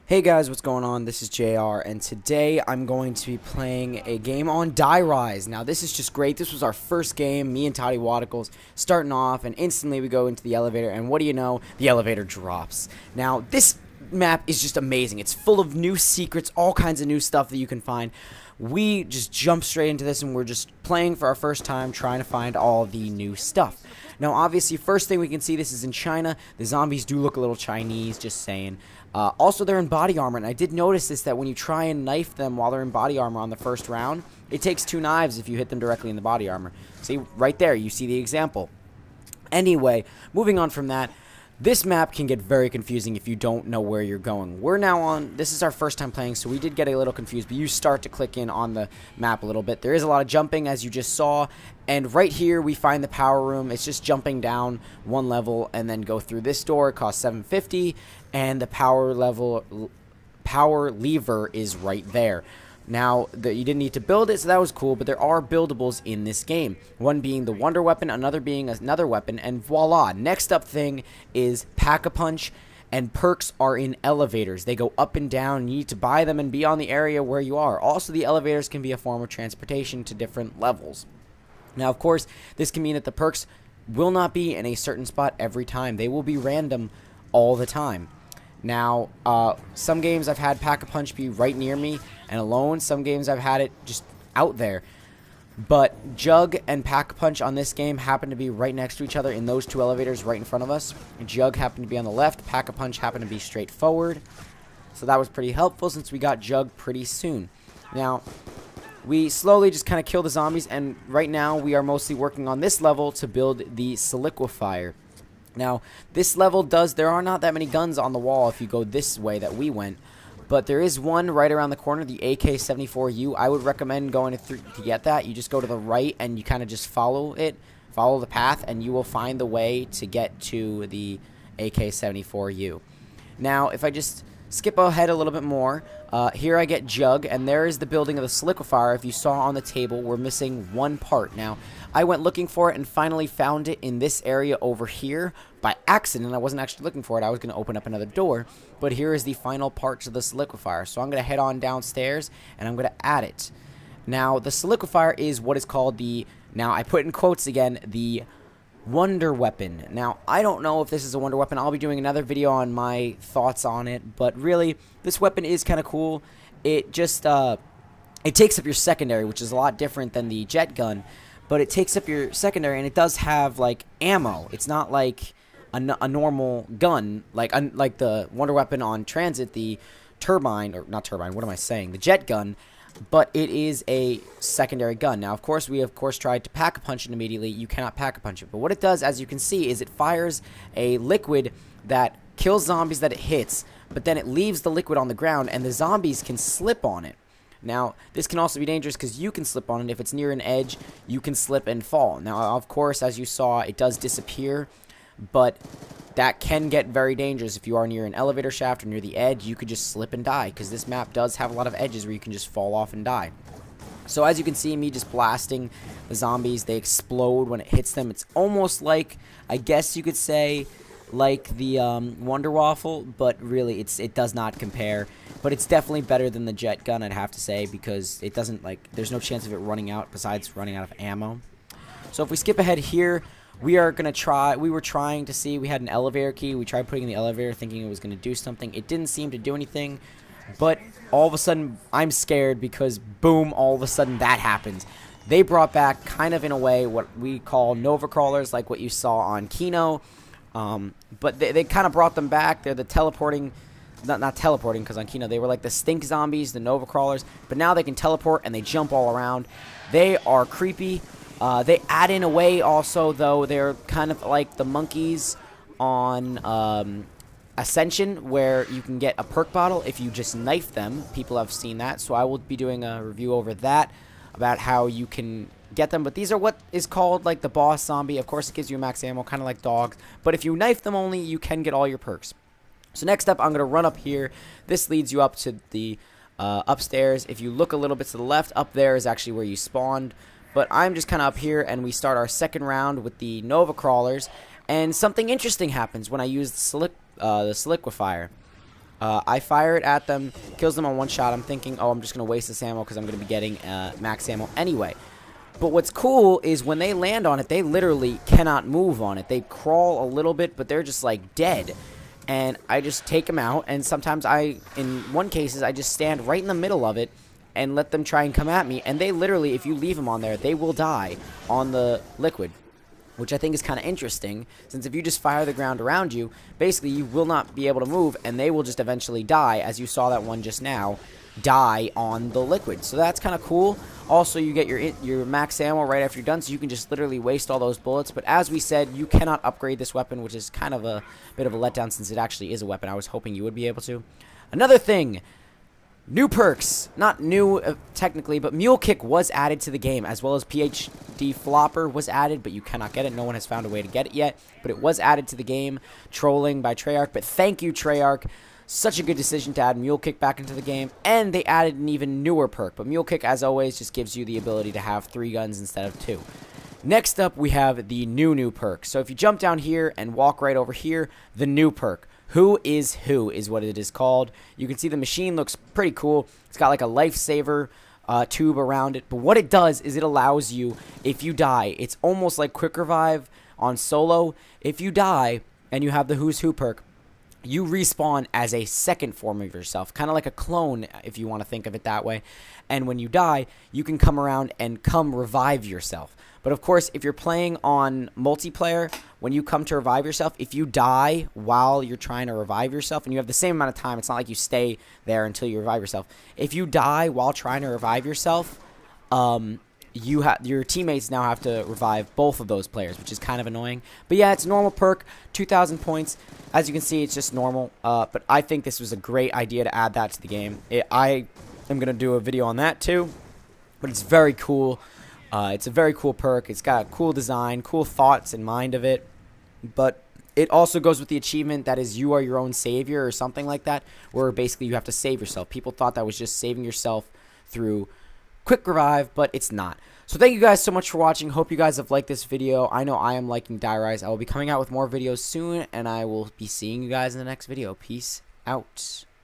Hey guys, what's going on? This is JR, and today I'm going to be playing a game on Die Rise. Now, this is just great. This was our first game, me and Toddy Waddicles starting off, and instantly we go into the elevator, and what do you know? The elevator drops. Now, this map is just amazing. It's full of new secrets, all kinds of new stuff that you can find. We just jump straight into this, and we're just playing for our first time, trying to find all the new stuff. Now, obviously, first thing we can see, this is in China. The zombies do look a little Chinese, just saying. Also, they're in body armor, and I did notice this, that when you try and knife them while they're in body armor on the first round, it takes 2 knives if you hit them directly in the body armor. See, right there, you see the example. Anyway, moving on from that, this map can get very confusing if you don't know where you're going. We're now on, this is our first time playing, so we did get a little confused, but you start to click in on the map a little bit. There is a lot of jumping, as you just saw, and right here we find the power room. It's just jumping down 1 level and then go through this door. It costs $7.50, and the power lever is right there. Now, you didn't need to build it, so that was cool, but there are buildables in this game. One being the Wonder Weapon, another being another weapon, and voila. Next up thing is Pack-a-Punch, and perks are in elevators. They go up and down. You need to buy them and be on the area where you are. Also, the elevators can be a form of transportation to different levels. Now, of course, this can mean that the perks will not be in a certain spot every time. They will be random all the time. Now, some games I've had Pack-a-Punch be right near me and alone. Some games I've had it just out there. But Jug and Pack-a-Punch on this game happen to be right next to each other in those 2 elevators right in front of us. Jug happened to be on the left. Pack-a-Punch happened to be straight forward. So that was pretty helpful since we got Jug pretty soon. Now, we slowly just kind of kill the zombies, and right now we are mostly working on this level to build the Silica Fire. Now, this level there are not that many guns on the wall if you go this way that we went, but there is one right around the corner, the AK-74U. I would recommend going to get that. You just go to the right and you kind of just follow the path, and you will find the way to get to the AK-74U. Now, if I just skip ahead a little bit more, here I get Jug, and there is the building of the Silica Fire. If you saw on the table, we're missing one part. Now, I went looking for it and finally found it in this area over here by accident. I wasn't actually looking for it. I was going to open up another door, but here is the final part to the Silica Fire. So I'm going to head on downstairs, and I'm going to add it. Now, the Silica Fire is what is called now I put in quotes again, the Wonder Weapon. Now, I don't know if this is a Wonder Weapon. I'll be doing another video on my thoughts on it, but really, this weapon is kind of cool. It just, it takes up your secondary, which is a lot different than the jet gun, but it takes up your secondary, and it does have, like, ammo. It's not like a normal gun, like the Wonder Weapon on Transit, the turbine, or not turbine, what am I saying, the jet gun, but it is a secondary gun. Now, of course, we tried to Pack-a-Punch it immediately. You cannot Pack-a-Punch it. But what it does, as you can see, is it fires a liquid that kills zombies that it hits, but then it leaves the liquid on the ground, and the zombies can slip on it. Now, this can also be dangerous because you can slip on it. If it's near an edge, you can slip and fall. Now, of course, as you saw, it does disappear, but that can get very dangerous. If you are near an elevator shaft or near the edge, you could just slip and die, because this map does have a lot of edges where you can just fall off and die. So as you can see me just blasting the zombies, they explode when it hits them. It's almost like, I guess you could say, like the Wonder Waffle, but really it does not compare. But it's definitely better than the jet gun, I'd have to say, because it doesn't, like, there's no chance of it running out besides running out of ammo. So if we skip ahead here, we were trying to see, we had an elevator key. We tried putting in the elevator thinking it was going to do something. It didn't seem to do anything, but all of a sudden, I'm scared because, boom, all of a sudden that happens. They brought back, kind of in a way, what we call Nova Crawlers, like what you saw on Kino, but they kind of brought them back. They're the teleporting, not teleporting, because on Kino they were like the stink zombies, the Nova Crawlers, but now they can teleport and they jump all around. They are creepy. They add in a way also, though, they're kind of like the monkeys on Ascension, where you can get a perk bottle if you just knife them. People have seen that, so I will be doing a review over that, about how you can get them. But these are what is called like the boss zombie. Of course, it gives you max ammo, kind of like dogs, but if you knife them only, you can get all your perks. So next up, I'm going to run up here. This leads you up to the upstairs. If you look a little bit to the left, up there is actually where you spawned. But I'm just kind of up here, and we start our second round with the Nova Crawlers, and something interesting happens when I use the Silica Fire. I fire it at them, kills them on one shot. I'm thinking, oh, I'm just going to waste this ammo because I'm going to be getting max ammo anyway. But what's cool is when they land on it, they literally cannot move on it. They crawl a little bit, but they're just like dead. And I just take them out, and sometimes in one cases, I just stand right in the middle of it and let them try and come at me. And they literally, if you leave them on there, they will die on the liquid, which I think is kind of interesting, since if you just fire the ground around you, basically you will not be able to move, and they will just eventually die, as you saw that one just now, die on the liquid. So that's kind of cool. Also, you get your max ammo right after you're done, so you can just literally waste all those bullets. But as we said, you cannot upgrade this weapon, which is kind of a bit of a letdown, since it actually is a weapon. I was hoping you would be able to. Another thing, new perks. Not new technically, but Mule Kick was added to the game, as well as PhD Flopper was added, but you cannot get it. No one has found a way to get it yet, but it was added to the game. Trolling by Treyarch, but thank you, Treyarch. Such a good decision to add Mule Kick back into the game, and they added an even newer perk. But Mule Kick, as always, just gives you the ability to have 3 guns instead of 2. Next up, we have the new perk. So if you jump down here and walk right over here, the new perk. Who is what it is called. You can see the machine looks pretty cool. It's got like a lifesaver tube around it. But what it does is it allows you, if you die, it's almost like Quick Revive on solo. If you die and you have the Who's Who perk, you respawn as a second form of yourself, kind of like a clone, if you want to think of it that way. And when you die, you can come around and come revive yourself. But of course, if you're playing on multiplayer, when you come to revive yourself, if you die while you're trying to revive yourself, and you have the same amount of time, it's not like you stay there until you revive yourself. If you die while trying to revive yourself, your teammates now have to revive both of those players, which is kind of annoying. But yeah, it's a normal perk, 2,000 points. As you can see, it's just normal. But I think this was a great idea to add that to the game. I am going to do a video on that too. But it's very cool. It's a very cool perk. It's got a cool design, cool thoughts in mind of it. But it also goes with the achievement that is you are your own savior or something like that, where basically you have to save yourself. People thought that was just saving yourself through Quick Revive, but it's not. So thank you guys so much for watching. Hope you guys have liked this video. I know I am liking Die Rise. I will be coming out with more videos soon, and I will be seeing you guys in the next video. Peace out.